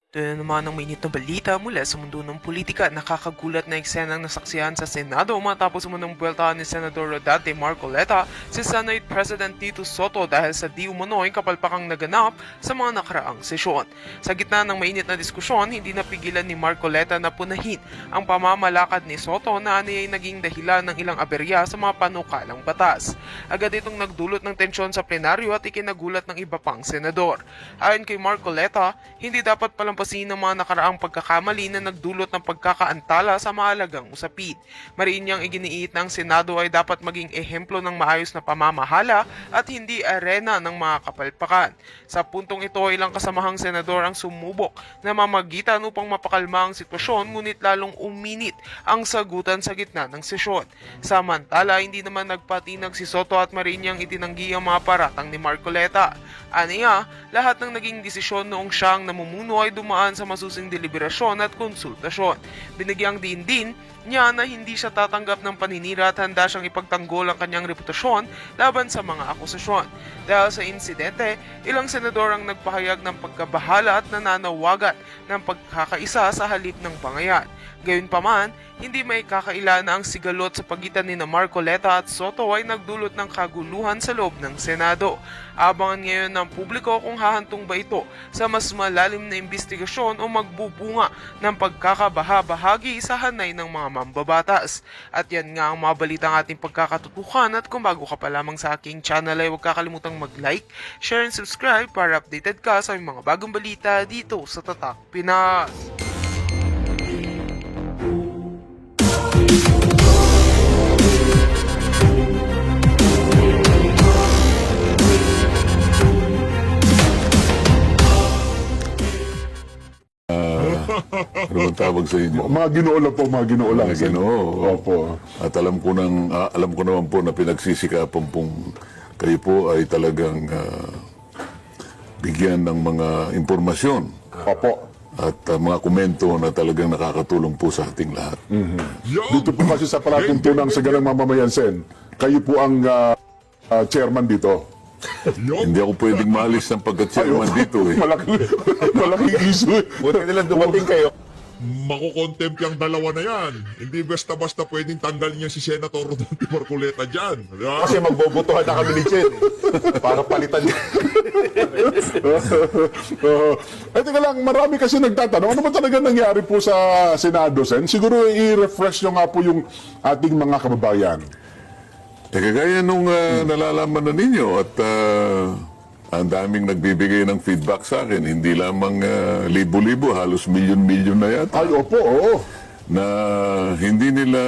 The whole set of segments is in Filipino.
Ito na naman ang mainit na balita mula sa mundo ng politika. Nakakagulat na eksenang nasaksihan sa Senado matapos umunong buweltahan ni Senador Rodante Marcoleta si Senate President Tito Soto dahil sa di umano'y kapalpakang naganap sa mga nakaraang sesyon. Sa gitna ng mainit na diskusyon, hindi napigilan ni Marcoleta na punahin ang pamamalakad ni Soto na aniyay naging dahilan ng ilang aberya sa mga panukalang batas. Agad itong nagdulot ng tensyon sa plenaryo at ikinagulat ng iba pang senador. Ayon kay Marcoleta, hindi dapat palampasin ng mga nakaraang pagkakamali na nagdulot ng pagkakaantala sa mahalagang usapin. Mariin niyang iginiit na ang Senado ay dapat maging ehemplo ng maayos na pamamahala at hindi arena ng mga kapalpakan. Sa puntong ito, ilang kasamahang senador ang sumubok na mamagitan upang mapakalma ang sitwasyon, ngunit lalong uminit ang sagutan sa gitna ng sesyon. Samantala, hindi naman nagpatinag si Soto at mariin niyang itinanggi ang mga paratang ni Marcoleta. Aniya, lahat ng naging desisyon noong siyang namumuno ay dumaan sa masusing deliberasyon at konsultasyon. Binigyang diin din niya na hindi siya tatanggap ng paninira at handa siyang ipagtanggol ang kanyang reputasyon laban sa mga akusasyon. Dahil sa insidente, ilang senador ang nagpahayag ng pagkabahala at nananawagan ng pagkakaisa sa halip ng bangayan. Gayunpaman, hindi may kakaila na ang sigalot sa pagitan ni Marcoleta at Soto ay nagdulot ng kaguluhan sa loob ng Senado. Abangan ngayon ng publiko kung hahantong ba ito sa mas malalim na investigasyon o magbubunga ng pagkakabaha-bahagi sa hanay ng mga mambabatas. At yan nga ang mga balitang ating pagkakatutukan, at kung bago ka pa lamang sa aking channel ay huwag kakalimutang mag-like, share and subscribe para updated ka sa mga bagong balita dito sa Tatak Pinas. Ano bang tawag sa inyo? Mga ginoo lang po, mga ginoo lang. Mga Ginoo. Opo. At alam ko naman po na pinagsisikapan pong kayo po ay talagang bigyan ng mga impormasyon Opo. at mga komento na talagang nakakatulong po sa ating lahat. Dito po kasi sa palatuntunan sa ganang mamamayan, Sen, kayo po ang chairman dito. Hindi ako pwedeng maalis ng pagka-chairman dito eh. Malaking issue. Buti nilang dumating kayo. Makukontempt yung dalawa na yan. Hindi basta-basta pwedeng tanggalin niya si Senator Rodante Marcoleta dyan. Diba? Kasi magbobotohan na kami ni Chen. Para palitan niya. Ay, teka lang, marami kasi nagtatanong, ano ba talaga nangyari po sa Senado, Sen? Siguro i-refresh nyo nga po yung ating mga kababayan. Kagaya nung nalalaman na ninyo at ang daming nagbibigay ng feedback sa akin, hindi lamang libo-libo, halos milyon-milyon na yata. Ay, opo, oo. Na hindi nila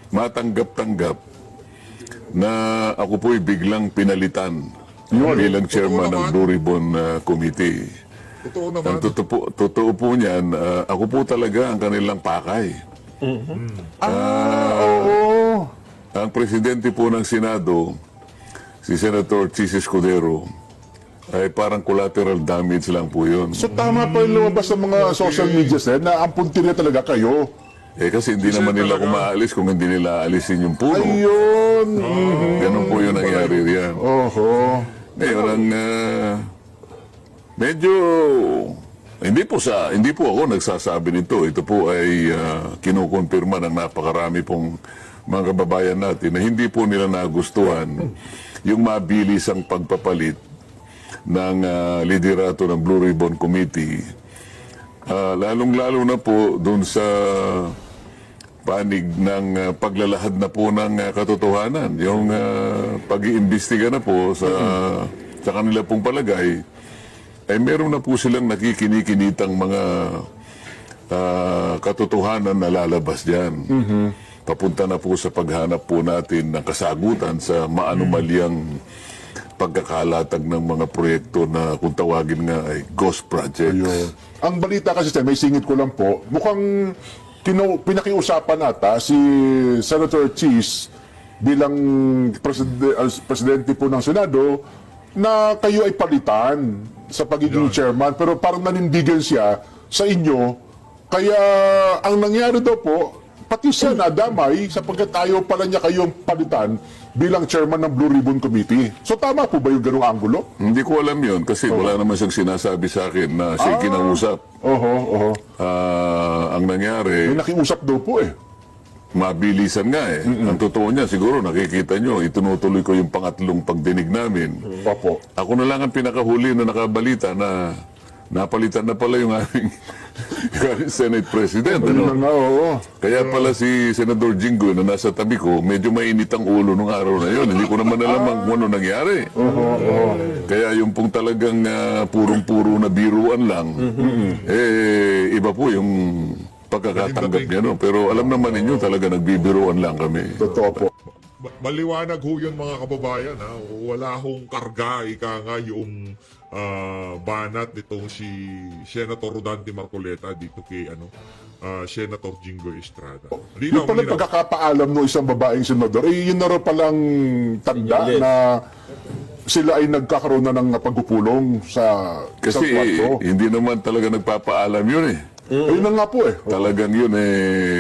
matanggap-tanggap na ako po'y biglang pinalitan bilang chairman ng Blue Ribbon Committee. Totoo naman. Ang totoo po niyan, ako po talaga ang kanilang pakay. Oo. Ang presidente po ng Senado, si Senator Chis Escudero, ay parang collateral damage lang po yun. So tama pa yung lumabas sa mga social media, Sen, na ang puntirya talaga kayo. Eh kasi hindi naman nila kumaalis kung hindi nila alisin yung puno. Ayun. Ganun po yung nangyari riyan. Oho. Ngayon, ang medyo hindi po ako nagsasabi nito. Ito po ay kinukumpirma ng napakarami pong mga kababayan natin na hindi po nila nagustuhan yung mabilisang pagpapalit ng liderato ng Blue Ribbon Committee. Lalong-lalo na po doon sa panig ng paglalahad na po ng katotohanan. Yung pag-iimbestiga na po sa kanila pong palagay, ay meron na po silang nakikinikinitang mga katotohanan na lalabas dyan. Papunta na po sa paghanap po natin ng kasagutan sa maanumalyang pagkakalatag ng mga proyekto na kung tawagin nga ay ghost projects. Ayun. Ang balita kasi, Sen, may singit ko lang po, mukhang pinakiusapan ata si Senator Chis bilang presidente po ng Senado na kayo ay palitan sa pagiging chairman, pero parang nanindigan siya sa inyo. Kaya ang nangyari daw po, pati siya nadamay sapagkat ayaw pala niya kayong palitan bilang chairman ng Blue Ribbon Committee. So tama po ba yung ganung anggulo? Hindi ko alam yun kasi wala naman siyang sinasabi sa akin na siya kinausap. Oho. Ang nangyari, May nakiusap daw po eh. mabilisan nga eh. Ang totoo niya, siguro nakikita nyo, itinutuloy ko yung pangatlong pagdinig namin. Opo. Ako na lang ang pinakahuli na nakabalita na napalitan na pala yung aming Senate President. Ayun na Ano? nga, oo. Kaya pala si Senador Jinggoy na nasa tabi ko, medyo mainit ang ulo nung araw na yun. Hindi ko naman alam kung ano nangyari. Kaya yung pong talagang purong-puro na biruan lang, iba po yung pagkakatanggap niya. No? Pero alam naman ninyo, talaga nagbibiruan lang kami. Totoo po. Maliwanag ho yun mga kababayan, ha? Wala hong karga, ika nga yung banat nitong si Senator Rodante Marcoleta dito kay Senator Jinggoy Estrada. Yung pala pagkakapaalam ng isang babaeng senador, yun na rin palang tanda na sila ay nagkakaroon na ng pagpupulong sa isang Kasi kwarto. hindi naman talaga nagpapaalam yun eh. Ayun na nga po eh. Talagang yun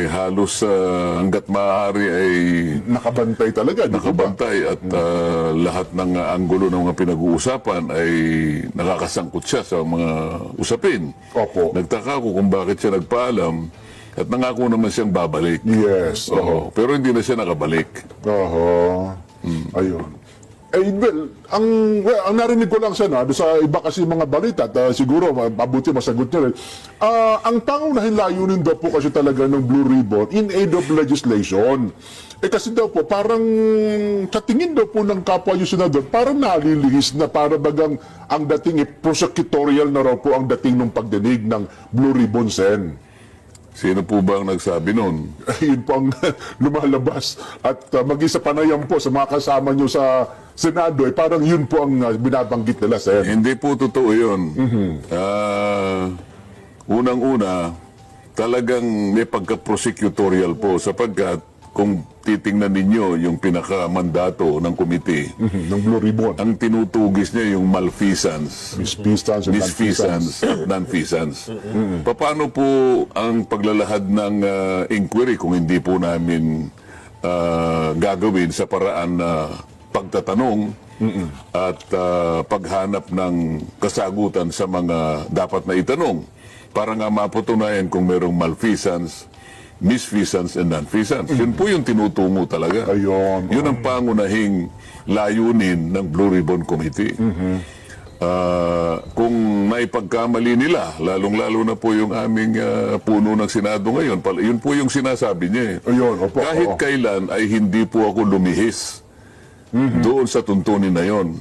halos hanggat maaari ay Nakabantay talaga. di ba? nakabantay at lahat ng anggulo ng mga pinag-uusapan ay nakakasangkot siya sa mga usapin. Opo. Nagtaka ko kung bakit siya nagpaalam at nangako naman siyang babalik. Yes. Oo. Pero hindi na siya nakabalik. Oho. Ayun. Ang narinig ko lang sana, sa iba kasi mga balita, at siguro mabuti masagot nyo rin, ang pangunahin layunin daw po kasi talaga ng Blue Ribbon in aid of legislation. Kasi daw po, parang sa tingin daw po ng kapwa yung senador, parang nalilihis na para bagang ang dating prosecutorial na raw po ang dating ng pagdinig ng Blue Ribbon Sen. Sino po ba ang nagsabi nun? Yun po ang lumalabas. At maging sa panayam po sa mga kasama nyo sa Senado, parang yun po ang binabanggit nila, Sen. Hindi po totoo yun. Unang-una, talagang may pagka-prosecutorial po sapagkat kung titingnan ninyo yung pinaka-mandato ng komite, Ng Blue Ribbon. ang tinutugis niya yung malfeasance, Misfeasance and misfeasance at non-feasance. Paano po ang paglalahad ng inquiry kung hindi po namin gagawin sa paraan na pagtatanong at paghanap ng kasagutan sa mga dapat na itanong para nga mapatunayan kung merong malfeasance, misfeasance and non-feasance. Yun po yung tinutungo talaga. Ayun. Yun ang pangunahing layunin ng Blue Ribbon Committee. Kung naipagkamali nila, lalong-lalo na po yung aming puno ng Senado ngayon, yun po yung sinasabi niya. Ayun, opo, Kahit oo. kailan ay hindi po ako lumihis doon sa tuntunin na yon.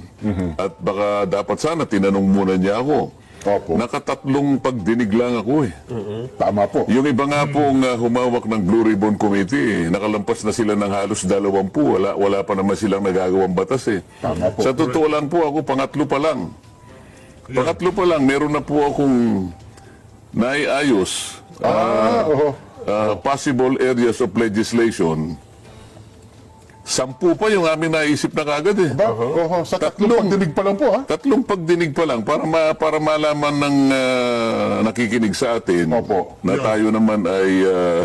At baka dapat sana tinanong muna niya ako. Opo. Nakatatlong pagdinig lang ako eh. Tama po. Yung iba nga pong humawak ng Blue Ribbon Committee, nakalampas na sila ng halos 20. Wala pa naman silang nagagawang batas eh. Tama po. Sa totoo lang po, ako pangatlo pa lang. Pangatlo pa lang, meron na po akong naiayos. Oo. Possible areas of legislation. 10 pa yung aming naisip na kagad eh. Sa tatlong pagdinig pa lang po, ha? Tatlong pagdinig pa lang para malaman ng nakikinig sa atin Opo. na tayo naman ay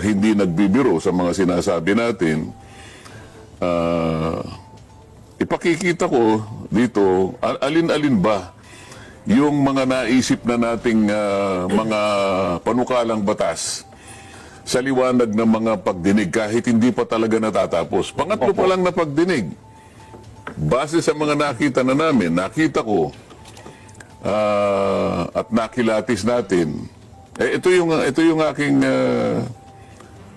hindi nagbibiro sa mga sinasabi natin. Ipakikita ko dito, alin-alin ba yung mga naisip na nating mga panukalang batas sa liwanag ng mga pagdinig kahit hindi pa talaga natatapos. Pangatlo pa lang na pagdinig. Base sa mga nakita na namin, nakita ko at nakilatis natin. Ito yung aking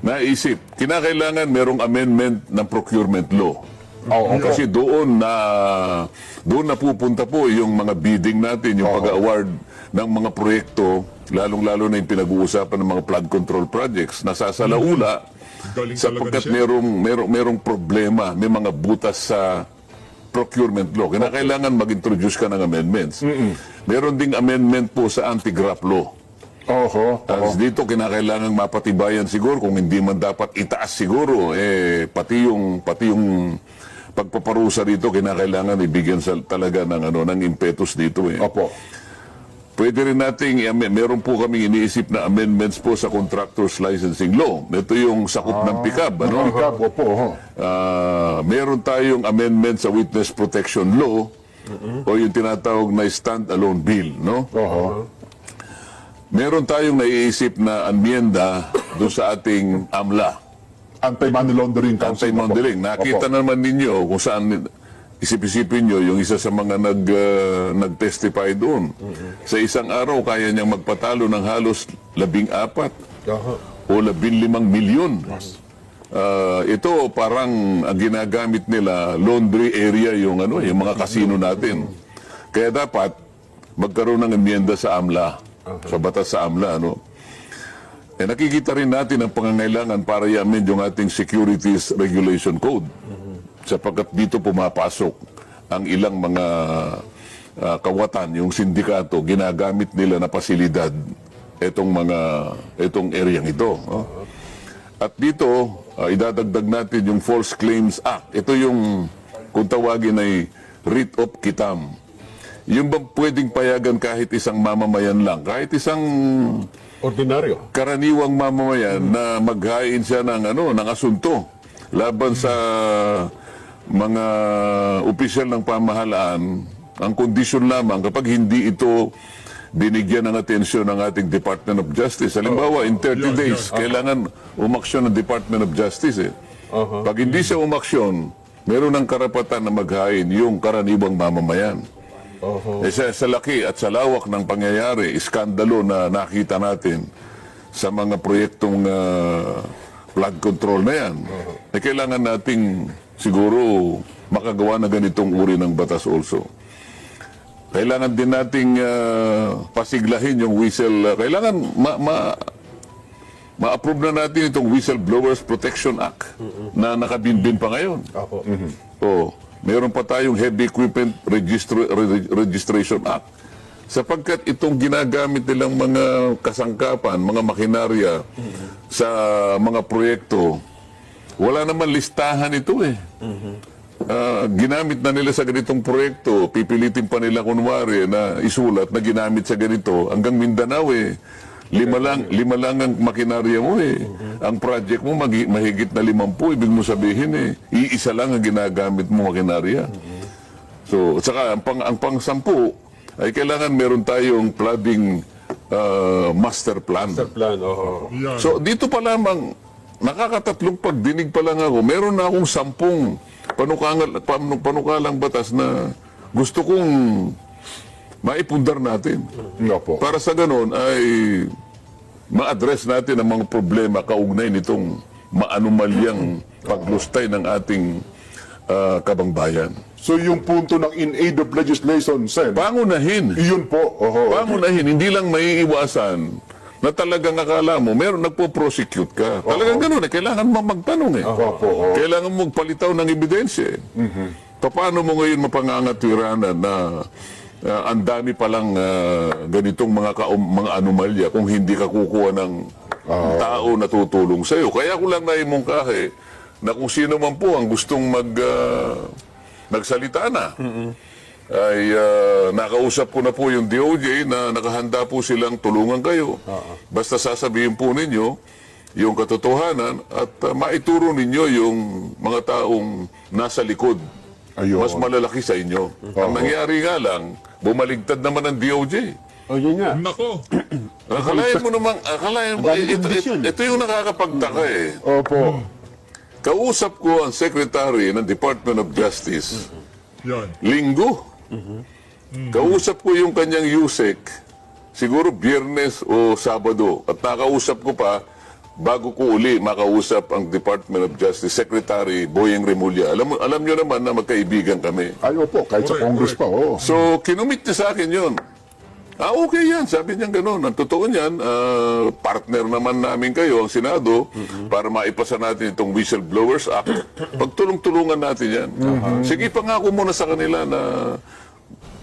naisip. Kinakailangan merong amendment ng procurement law. Kasi doon na pupunta po yung mga bidding natin, yung pag-award ng mga proyekto, lalong-lalo na yung pinag-uusapan ng mga flood control projects, nasasalaula Galing sapagkat talaga siya. merong problema, may mga butas sa procurement law. Kinakailangan mag-introduce ka ng amendments. Meron ding amendment po sa anti-graft law. Oho. Tapos dito kinakailangan mapatibayan siguro kung hindi man dapat itaas siguro pati yung pagpaparusa dito kinakailangan ibigyan talaga ng ng impetus dito eh. Opo. pwede rin nating, meron po kaming iniisip na amendments po sa contractors licensing law. Ito yung sakop ng PICAB, ano? Ikaw, opo, ho. Meron tayong amendment sa witness protection law o yung tinatawag na stand-alone bill, no? Oho. Meron tayong naiisip na amyenda doon sa ating AMLA, Anti-Money Laundering Council. anti-mondeling. Nakita naman ninyo kung saan isip-isipin nyo yung isa sa mga nag-testify doon. Sa isang araw, kaya niyang magpatalo ng halos 14 Oho. o 15 milyon. Ito parang ang ginagamit nila laundry area yung yung mga kasino natin. Kaya dapat magkaroon ng emyenda sa AMLA, sa batas sa AMLA, ano. Nakikita rin natin ang pangangailangan para i-amend yung ating Securities Regulation Code. Sapagkat dito pumapasok ang ilang mga kawatan, yung sindikato, ginagamit nila na pasilidad itong areang ito. Oh. At dito, idadagdag natin yung False Claims Act. Ito yung, kung tawagin ay writ of quitam. Yung bang pwedeng payagan kahit isang mamamayan lang, kahit isang Ordinaryo. karaniwang mamamayan na maghain siya ng asunto laban sa mga opisyal ng pamahalaan. Ang kondisyon lamang kapag hindi ito binigyan ng atensyon ng ating Department of Justice. Halimbawa, in 30 days, kailangan umaksyon ng Department of Justice. Pag hindi siya umaksyon, meron ng karapatan na maghain yung karaniwang mamamayan. Sa laki at sa lawak ng pangyayari, iskandalo na nakita natin sa mga proyektong flood control na yan, kailangan nating siguro makagawa na ganitong uri ng batas also. Kailangan din nating pasiglahin yung whistle. Kailangan ma-approve na natin itong Whistleblowers Protection Act na nakabinbin pa ngayon. Meron pa tayong Heavy Equipment Registration Act. Sapagkat itong ginagamit nilang mga kasangkapan, mga makinarya sa mga proyekto, wala naman listahan ito eh. Ginamit na nila sa ganitong proyekto, pipilitin pa nila kunwari na isulat na ginamit sa ganito. Hanggang Mindanao eh, lima lang ang makinarya mo eh. Ang project mo mahigit na 50, ibig mo sabihin eh, iisa lang ang ginagamit mo makinarya. So, at saka ang pang-10 ay kailangan meron tayong flooding master plan. Plan, oho. Yan. So, dito pa lamang, nakakatatlong pagdinig pa lang ako, meron na akong 10 panukalang batas na gusto kong maipundar natin. Opo. Para sa ganon ay ma-address natin ang mga problema kaugnay nitong maanumalyang paglustay ng ating kabangbayan. So yung punto ng in aid of legislation, Sen, Pangunahin. iyon po. Oho. Pangunahin, hindi lang maiiwasan na talagang akala mo, meron nagpo-prosecute ka. Talagang ganun eh, kailangan mo magtanong eh. Opo. Kailangan mo magpalitaw ng ebidensya eh. Paano mo ngayon mapangangatwiranan na ang dami palang ganitong mga anomalya kung hindi ka kukuha ng tao na tutulong sa'yo. Kaya ko lang naimungkahe na kung sino man po ang gustong nagsalita na, ay nakausap ko na po yung DOJ na nakahanda po silang tulungan kayo. Basta sasabihin po ninyo yung katotohanan at maituro ninyo yung mga taong nasa likod. Ayun. Mas malalaki sa inyo. Ang nangyari nga lang, bumaligtad naman ang DOJ. O, yun nga. Nako. Akalain mo naman, ito yung nakakapagtaka eh. Opo. Kausap ko ang Secretary ng Department of Justice, Yan. Linggo. Kausap ko yung kanyang USEC, siguro Biyernes o Sabado. At nakausap ko pa, bago ko uli makausap ang Department of Justice Secretary Boyeng Remulla. Alam nyo naman na magkaibigan kami. Ay, opo. Kahit sa Correct, Congress pa, oh. So, kinumit niya sa akin yun. Okay yan. Sabi niya gano'n. Ang totoo niyan, partner naman namin kayo, ang Senado, para maipasa natin itong Whistleblowers Act. Pagtulong-tulungan natin yan. Sige, pangako muna sa kanila na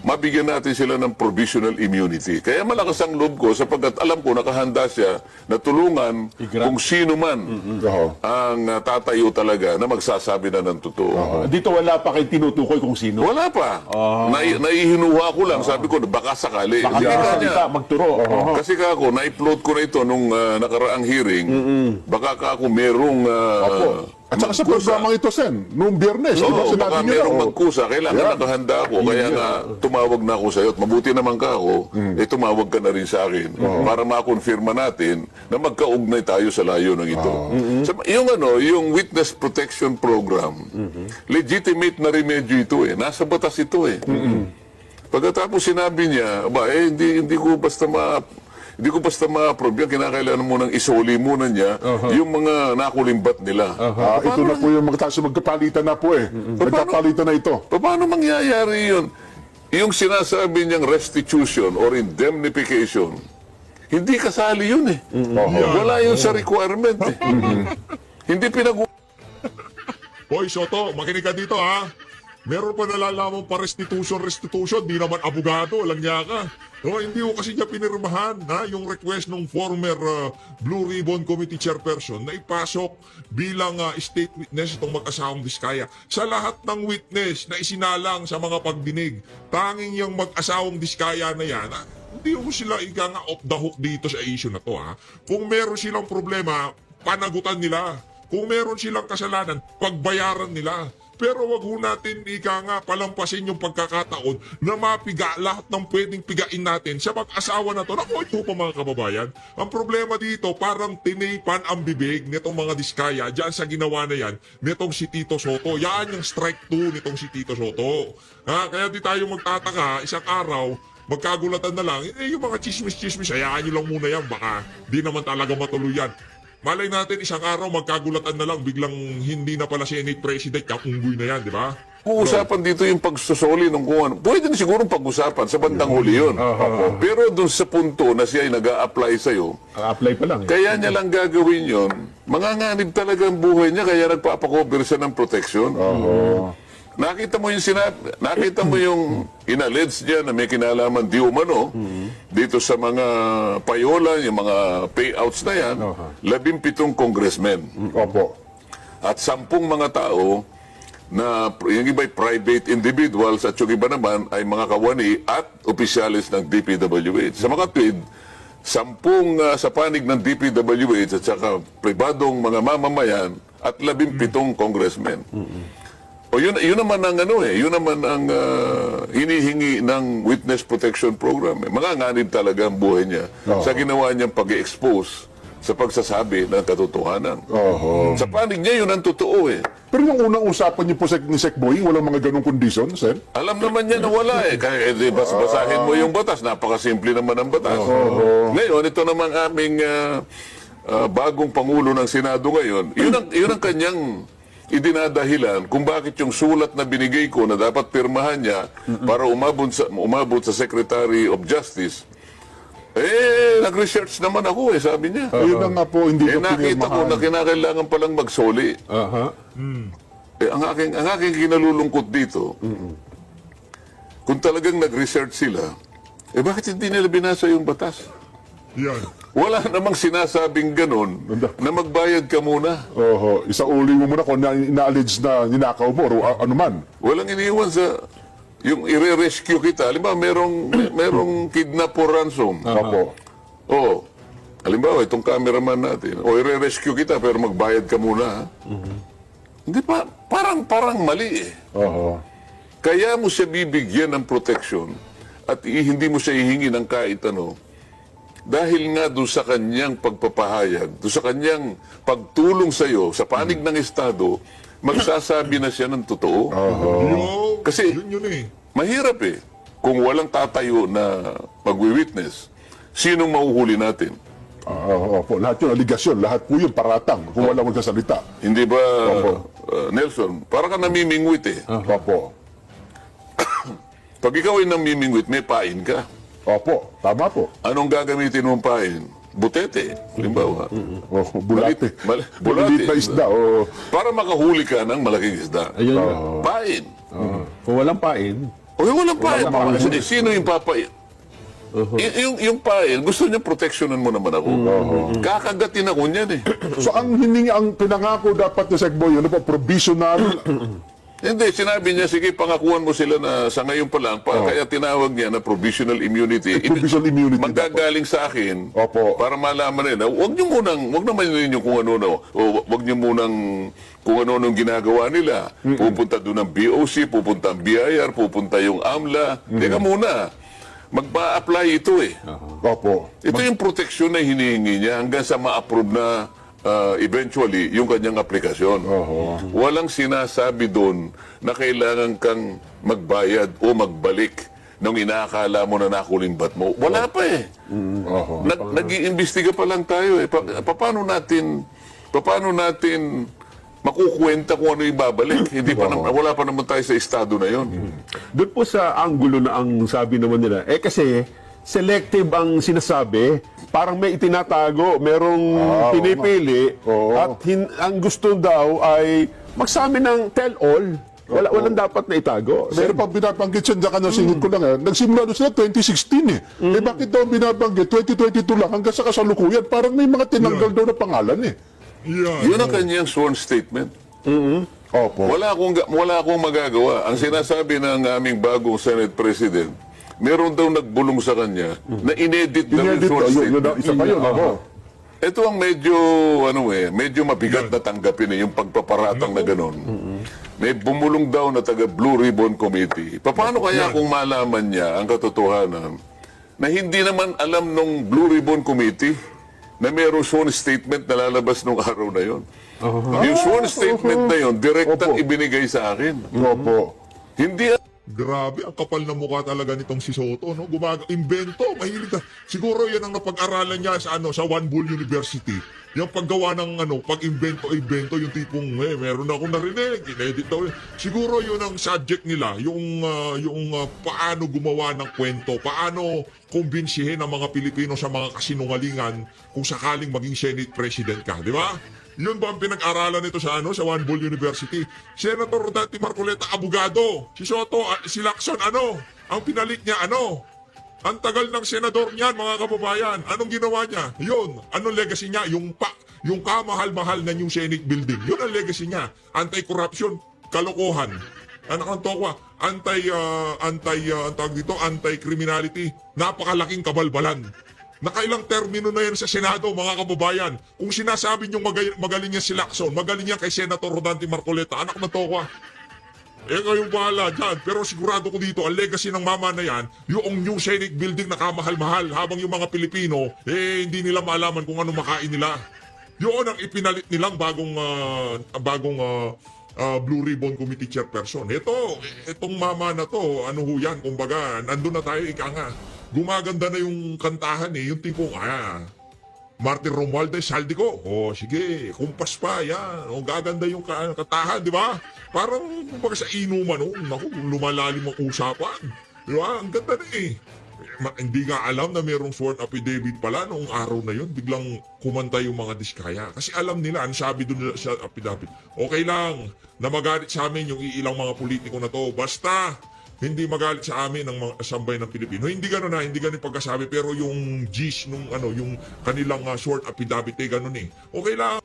mabigyan natin sila ng provisional immunity. Kaya malakas ang loob ko sapagkat alam ko nakahanda siya na tulungan kung sino man Oo. ang tatayo talaga na magsasabi na ng totoo. Dito wala pa kayo tinutukoy kung sino. Wala pa. Naihinuha ko lang. Sabi ko, baka sakali. Baka Sige ka salita, niya. magturo. Kasi ka ako, na-upload ko na ito nung nakaraang hearing. Baka ka ako merong At saka sa programang ito, Sen, noong Biyernes, di ba Oo, baka sinabi niyo merong na, magkusa. Kailangan Yan. nakahanda ako. Kaya nga, tumawag na ako sa'yo. At mabuti naman ka ako, tumawag ka na rin sa akin para makonfirma natin na magkaugnay tayo sa layo ng ito. Yung Witness Protection Program, legitimate na remedyo ito eh. Nasa batas ito eh. Pagkatapos sinabi niya, hindi ko basta ma-approve yan. Kinakailangan mo nang isoli muna niya yung mga nakulimbat nila. ito na po yung magkapalitan na po eh. Magkapalitan na ito. Paano mangyayari yun? Yung sinasabi niyang restitution or indemnification, hindi kasali yun eh. Wala yun sa requirement eh. Hindi pinag- Hoy, Soto, makinig ka dito ha. Meron pa nalalaman pa restitution, di naman abogado, walang niya ka. No, hindi ko kasi niya pinirmahan yung request ng former Blue Ribbon Committee Chairperson na ipasok bilang state witness itong mag-asawang Diskaya. Sa lahat ng witness na isinalang sa mga pagdinig, tanging yung mag-asawang Diskaya na yan, hindi ko sila ika nga off the hook dito sa issue na to ha. Kung meron silang problema, panagutan nila. Kung meron silang kasalanan, pagbayaran nila. Pero wag ho natin ika nga palampasin yung pagkakataon na mapiga lahat ng pwedeng pigain natin sa mag-asawa na to. Naku, ito pa mga kababayan. Ang problema dito, parang tinipan ang bibig nitong mga Diskaya dyan sa ginawa na yan nitong si Tito Soto. Yan yung strike 2 nitong si Tito Soto. Kaya di tayo magtataka, isang araw, magkagulatan na lang, yung mga chismis-chismis, hayaan nyo lang muna yan. Baka di naman talaga matuloy yan. Malay natin isang araw magkagulatan na lang biglang hindi na pala Senate President kakunggoy na yan, di ba? Usapan dito yung pagsusoli ng kung ano. Pwede na siguro pag-usapan sa bandang huli yun. Pero dun sa punto na siya ay nag-a-apply sa'yo, Apply pa lang. kaya niya lang gagawin yun, manganganib talaga ang buhay niya, kaya nagpapakover siya ng protection. Nakita mo yung inalledge niya na may kinalaman di umano dito sa mga payola, yung mga payouts na yan, 17 congressmen. Opo. At 10 mga tao na yung iba'y private individuals at yung iba naman ay mga kawani at opisyalis ng DPWH. Sa mga tweet, 10 sa panig ng DPWH at saka pribadong mga mamamayan at 17 congressmen. O yun naman ang yun naman ang hinihingi ng Witness Protection Program. Manganganib talaga ang buhay niya sa ginawa niyang pag-expose sa pagsasabi ng katotohanan. Sa panig niya, yun ang totoo eh. Pero yung unang usapan niyo po ni Sec Boying, walang mga ganong condition, Sen? Alam naman niya na wala eh. Kaya basahin mo yung batas. Napakasimple naman ang batas. Ngayon, ito namang aming bagong Pangulo ng Senado ngayon. Yun ang kanyang idinadahilan kung bakit yung sulat na binigay ko na dapat pirmahan niya para umabot sa Secretary of Justice. Nag-research naman ako sabi niya. Yun na nga po, hindi na Nakita ko na kinakailangan palang magsoli. Ang aking kinalulungkot dito, kung talagang nag-research sila, bakit hindi nila binasa yung batas? Yan. Wala namang sinasabing ganun na magbayad ka muna. Isauli mo muna kung na-allege na ninakaw mo o ano man. Walang iniwan sa yung i-rescue kita. Halimbawa, merong kidnap or ransom. Opo. Halimbawa, itong cameraman natin. I-rescue kita pero magbayad ka muna. Hindi pa, parang mali eh. Kaya mo siya bibigyan ng protection at hindi mo siya hihingi ng kahit ano. Dahil nga doon sa kanyang pagpapahayag, doon sa kanyang pagtulong sa iyo, sa panig ng Estado, magsasabi na siya ng totoo. Kasi Yun eh. mahirap eh. Kung walang tatayo na magwi-witness, sinong mahuhuli natin? Opo. Lahat yung aligasyon, lahat po yung paratang kung walang magsasalita. Hindi ba, Nelson, para ka namimingwit eh. Opo. Pag ikaw ay namimingwit, may pain ka. Opo. Tama po. Anong gagamitin mong pain? Butete, halimbawa. Bulate. Bulate. Maliit na isda. Para makahuli ka ng malaking isda. Ayun. Pain. Kung walang pain, O walang file. Walang file. Sino yung papail? Yung file, gusto niya proteksyonan mo naman ako. Kakagatin ako niyan eh. So ang pinangako dapat ni Secboy, ano po, provisional. Hindi, sinabi niya, sige, pangakuan mo sila na sa ngayon pa lang, kaya tinawag niya na provisional immunity. Provisional immunity Manggagaling sa akin, Opo. para malaman nila, wag naman ninyo kung ano, o wag niyo munang kung ano nung ginagawa nila. Pupunta doon ang BOC, pupunta ang BIR, pupunta yung AMLA. Teka muna, magpa-apply ito eh. Opo. Ito yung proteksyon na hinihingi niya hanggang sa ma-approve na eventually yung kanyang aplikasyon. Walang sinasabi doon na kailangan kang magbayad o magbalik nung inaakala mo na nakulimbat mo. Wala pa eh. Nag-iimbestiga pa lang tayo eh. Paano natin makukwenta kung ano ibabalik? Hindi pa wala pa naman tayo sa estado na yon. Doon po sa anggulo na ang sabi naman nila, kasi selective ang sinasabi, parang may itinatago, merong pinipili, at ang gusto daw ay magsabi ng tell-all. Walang dapat na itago. Pero pag binabanggit siya, dyan ka nasingit ko lang nagsimula doon sila 2016 eh. Eh bakit daw binabanggit 2022 lang hanggang sa kasalukuyan? Parang may mga tinanggal daw na pangalan eh. Yun ang kanyang sworn statement. Opo. Wala akong magagawa. Ang sinasabi ng aming bagong Senate President, meron daw nagbulong sa kanya na inedit daw yung Inedit sworn yun, statement. isa pa yun. Ito ang medyo mabigat na tanggapin yung pagpaparatang na gano'n. May bumulong daw na taga Blue Ribbon Committee. Paano kaya kung malaman niya ang katotohanan na hindi naman alam nung Blue Ribbon Committee na mayroong sworn statement na lalabas nung araw na yon? Yung sworn statement na yon, direktang ibinigay sa akin. Opo. Hindi Grabe, ang kapal na mukha talaga nitong si Soto, no? Invento, mahilig na. Siguro yan ang napag-aralan niya sa One Bull University. Yung paggawa ng pag-invento, yung tipong, meron akong narinig, inedit daw. Siguro yun ang subject nila, yung paano gumawa ng kwento, paano kumbinsihin ang mga Pilipino sa mga kasinungalingan kung sakaling maging Senate President ka, di ba? Yun ba ang pinag-aralan nito sa One Bull University? Senator Rodante Marcoleta, abogado. Si Soto, si Lacson, ang pinalit niya, ang tagal ng senador niyan, mga kababayan. Anong ginawa niya? Yun. Anong legacy niya? Yung kamahal-mahal na yung Senate building. Yun ang legacy niya. Anti-corruption, kalokohan. Anak ng tokwa, anti-criminality. Napakalaking kabalbalan. Nakailang termino na yan sa Senado, mga kababayan. Kung sinasabi niyong magaling yan si Lacson, magaling yan kay Senator Rodante Marcoleta, anak na tokwa. Kayong bahala dyan. Pero sigurado ko dito, ang legacy ng mama na yan, yung new Senate building na kamahal-mahal, habang yung mga Pilipino, hindi nila maalaman kung ano makain nila. Yun ang ipinalit nilang bagong Blue Ribbon Committee Chairperson. Itong mama na to, yan, kumbaga, nandun na tayo, ika nga. Gumaganda na yung kantahan yung tipong, Martin Romualdez, saldi ko. Sige, kumpas pa, yan. Gaganda yung kantahan, di ba? Parang, kumbaga sa inuman, lumalalim ang usapan. Di ba? Ang ganda na hindi nga alam na mayroong sworn affidavit pala noong araw na yun. Biglang kumanta yung mga diskaya. Kasi alam nila, ang sabi doon sa affidavit, okay lang na magalit sa amin yung ilang mga politiko na to. Basta, hindi magalit sa amin ng mga sambay ng Pilipino. Hindi gano'n hindi gano'n pagkasabi. Pero yung gist, yung kanilang short affidavit, gano'n Okay lang.